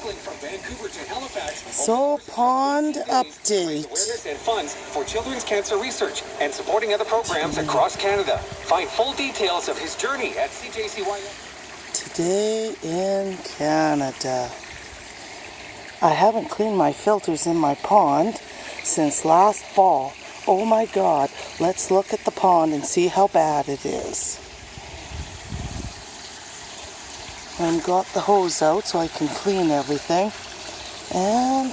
Traveling from Vancouver to Halifax. So, pond update. Awareness and funds for children's cancer research and supporting other programs across Canada. Find full details of his journey at CJCY. Today in Canada. I haven't cleaned my filters in my pond since last fall. Oh my God, let's look at the pond and see how bad it is. I've got the hose out so I can clean everything. And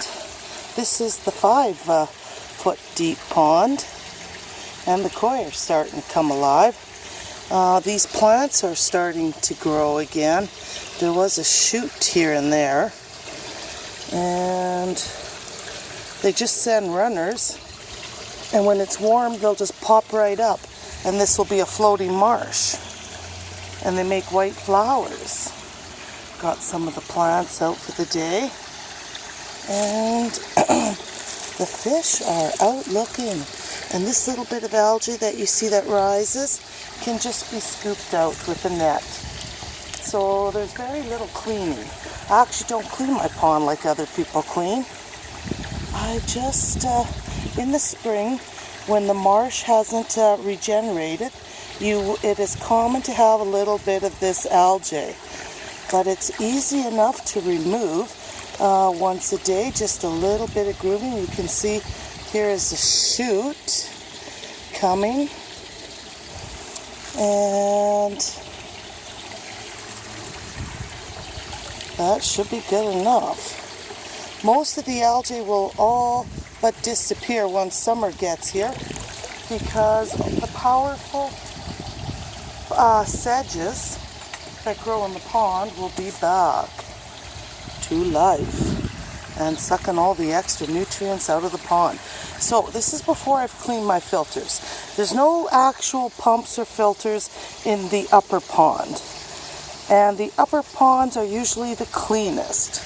this is the 5-foot deep pond. And the koi are starting to come alive. These plants are starting to grow again. There was a shoot here and there. And they just send runners. And when it's warm, they'll just pop right up. And this will be a floating marsh. And they make white flowers. Got some of the plants out for the day. And the fish are out looking. And this little bit of algae that you see that rises can just be scooped out with a net. So there's very little cleaning. I actually don't clean my pond like other people clean. I just, in the spring, when the marsh hasn't regenerated, it is common to have a little bit of this algae. But it's easy enough to remove once a day, just a little bit of grooming. You can see here is a shoot coming. And that should be good enough. Most of the algae will all but disappear once summer gets here because the powerful sedges that grow in the pond will be back to life and sucking all the extra nutrients out of the pond. So this is before I've cleaned my filters. There's no actual pumps or filters in the upper pond. And the upper ponds are usually the cleanest.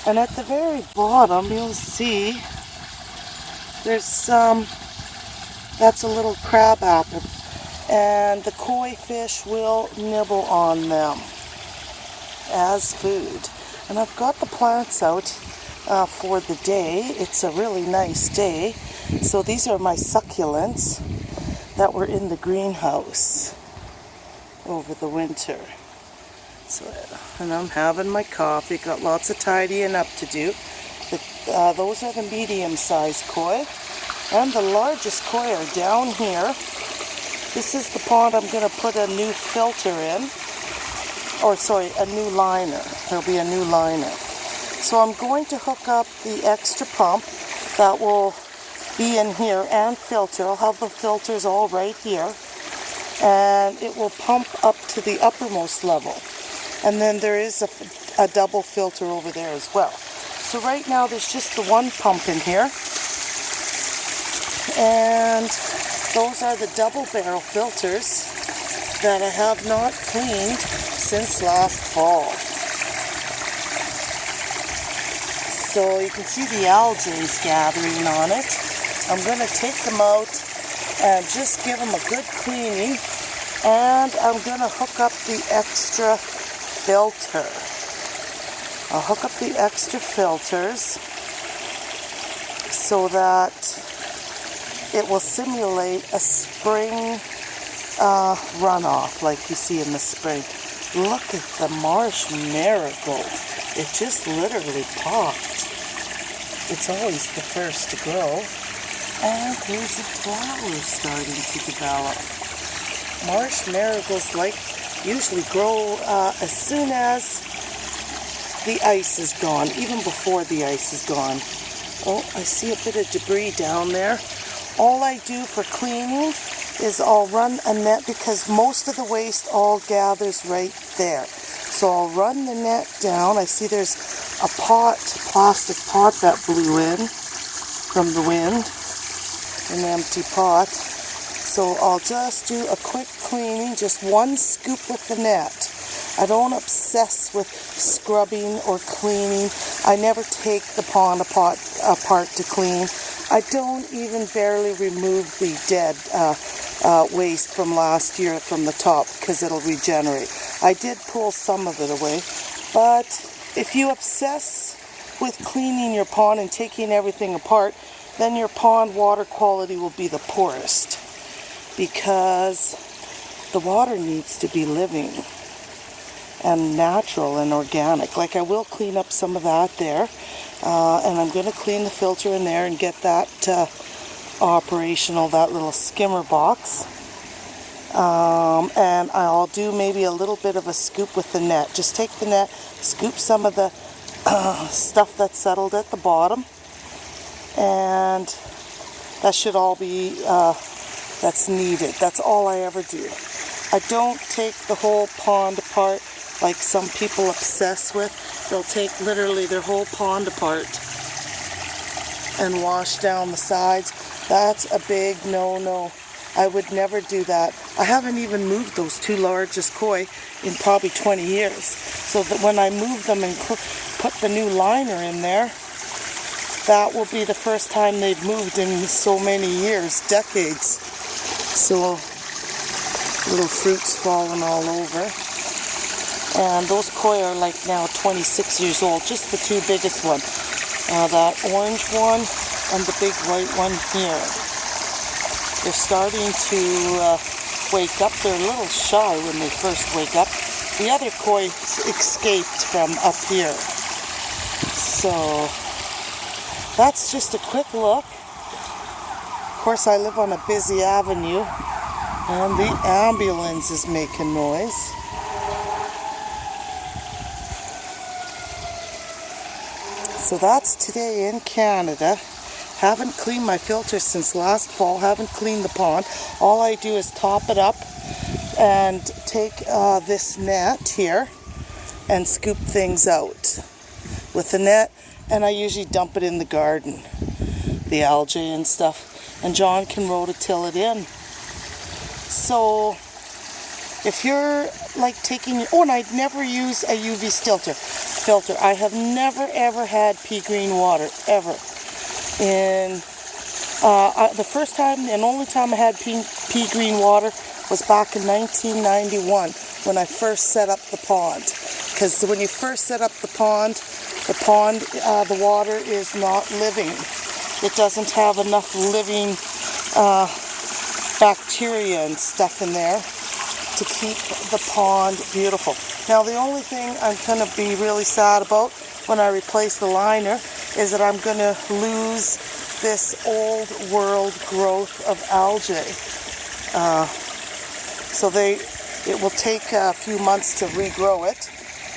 And at the very bottom, you'll see there's that's a little crab apple. And the koi fish will nibble on them as food. And I've got the plants out for the day. It's a really nice day. So these are my succulents that were in the greenhouse over the winter. So, and I'm having my coffee. Got lots of tidying up to do. Those are the medium-sized koi. And the largest koi are down here. This is the pond I'm going to put a new filter in. Or sorry, a new liner. There'll be a new liner. So I'm going to hook up the extra pump that will be in here and filter. I'll have the filters all right here. And it will pump up to the uppermost level. And then there is a double filter over there as well. So right now there's just the one pump in here. And those are the double barrel filters that I have not cleaned since last fall. So you can see the algae is gathering on it. I'm going to take them out and just give them a good cleaning. And I'm going to hook up the extra filter. I'll hook up the extra filters so that it will simulate a spring runoff like you see in the spring. Look at the marsh marigold. It just literally popped. It's always the first to grow. And there's the flowers starting to develop. Marsh marigolds usually grow as soon as the ice is gone, even before the ice is gone. Oh, I see a bit of debris down there. All I do for cleaning is I'll run a net because most of the waste all gathers right there. So I'll run the net down. I see there's a plastic pot that blew in from the wind, an empty pot. So I'll just do a quick cleaning, just one scoop with the net. I don't obsess with scrubbing or cleaning. I never take the pond apart to clean. I don't even barely remove the dead waste from last year from the top because it'll regenerate. I did pull some of it away, but if you obsess with cleaning your pond and taking everything apart, then your pond water quality will be the poorest, because the water needs to be living and natural and organic. Like, I will clean up some of that there, and I'm going to clean the filter in there and get that operational, that little skimmer box. And I'll do maybe a little bit of a scoop with the net. Just take the net, scoop some of the stuff that's settled at the bottom, and that should all be that's needed. That's all I ever do. I don't take the whole pond apart like some people obsess with. They'll take literally their whole pond apart and wash down the sides. That's a big no-no. I would never do that. I haven't even moved those two largest koi in probably 20 years. So that when I move them and put the new liner in there, that will be the first time they've moved in so many years, decades. So little fruits falling all over. And those koi are like now 26 years old, just the two biggest ones. That orange one and the big white one here. They're starting to wake up. They're a little shy when they first wake up. The other koi escaped from up here. So that's just a quick look. Of course, I live on a busy avenue, and the ambulance is making noise. So that's today in Canada. Haven't cleaned my filter since last fall. Haven't cleaned the pond. All I do is top it up and take this net here and scoop things out with the net. And I usually dump it in the garden, the algae and stuff. And John can rototill it in. So if you're like taking, and I'd never use a UV filter. I have never ever had pea green water, ever. And the first time and only time I had pea green water was back in 1991 when I first set up the pond. Because when you first set up the pond, the water is not living. It doesn't have enough living bacteria and stuff in there to keep the pond beautiful. Now, the only thing I'm going to be really sad about when I replace the liner is that I'm going to lose this old world growth of algae. So it will take a few months to regrow it.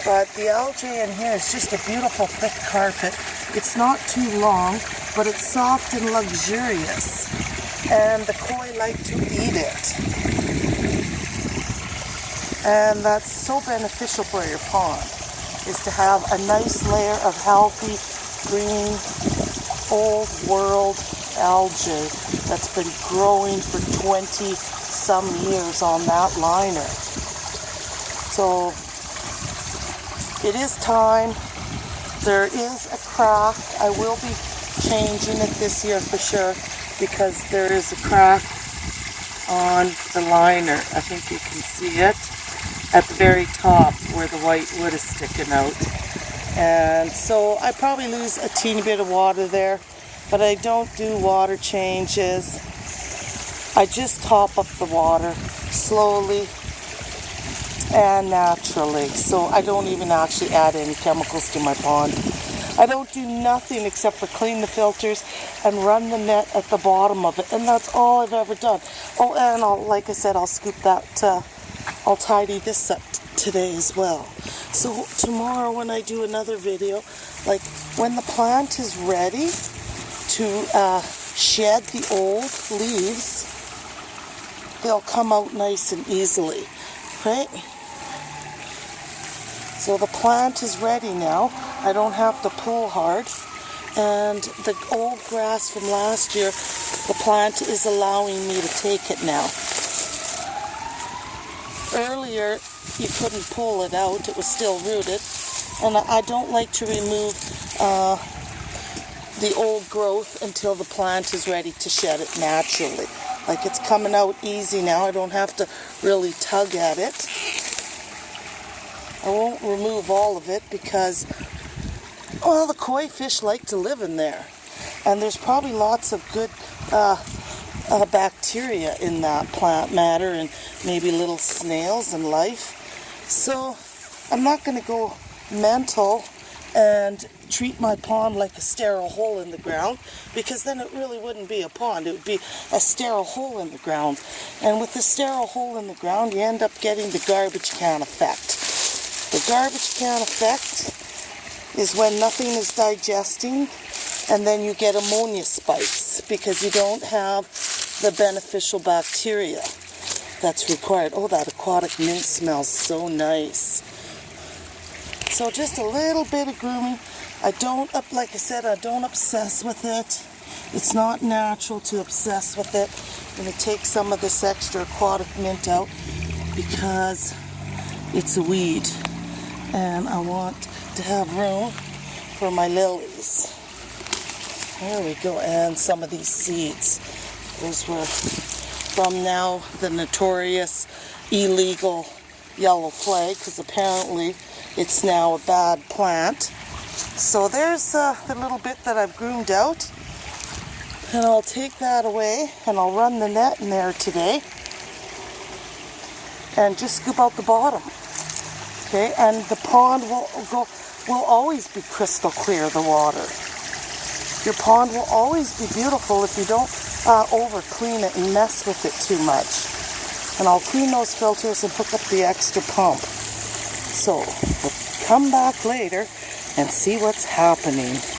But the algae in here is just a beautiful thick carpet. It's not too long, but it's soft and luxurious. And the koi like to eat it. And that's so beneficial for your pond, is to have a nice layer of healthy, green, old world algae that's been growing for 20 some years on that liner. So it is time. There is a crack. I will be changing it this year for sure, because there is a crack on the liner. I think you can see it at the very top where the white wood is sticking out. And so I probably lose a teeny bit of water there, but I don't do water changes. I just top up the water slowly and naturally. So I don't even actually add any chemicals to my pond. I don't do nothing except for clean the filters and run the net at the bottom of it. And that's all I've ever done. Oh, and like I said, I'll scoop that, I'll tidy this up today as well. So tomorrow when I do another video, like when the plant is ready to shed the old leaves, they'll come out nice and easily, right? So the plant is ready now. I don't have to pull hard. And the old grass from last year, the plant is allowing me to take it now. Earlier, you couldn't pull it out. It was still rooted. And I don't like to remove the old growth until the plant is ready to shed it naturally. Like, it's coming out easy now. I don't have to really tug at it. I won't remove all of it because Well, the koi fish like to live in there. And there's probably lots of good bacteria in that plant matter and maybe little snails and life. So I'm not going to go mental and treat my pond like a sterile hole in the ground, because then it really wouldn't be a pond. It would be a sterile hole in the ground. And with the sterile hole in the ground, you end up getting the garbage can effect. The garbage can effect is when nothing is digesting, and then you get ammonia spikes because you don't have the beneficial bacteria that's required. Oh, that aquatic mint smells so nice. So just a little bit of grooming. Like I said, I don't obsess with it. It's not natural to obsess with it. I'm going to take some of this extra aquatic mint out because it's a weed. And I want to have room for my lilies. There we go. And some of these seeds. Those were from now the notorious illegal yellow clay, because apparently it's now a bad plant. So there's the little bit that I've groomed out, and I'll take that away and I'll run the net in there today and just scoop out the bottom. Okay, and the pond will always be crystal clear, the water. Your pond will always be beautiful if you don't over clean it and mess with it too much. And I'll clean those filters and hook up the extra pump. So we'll come back later and see what's happening.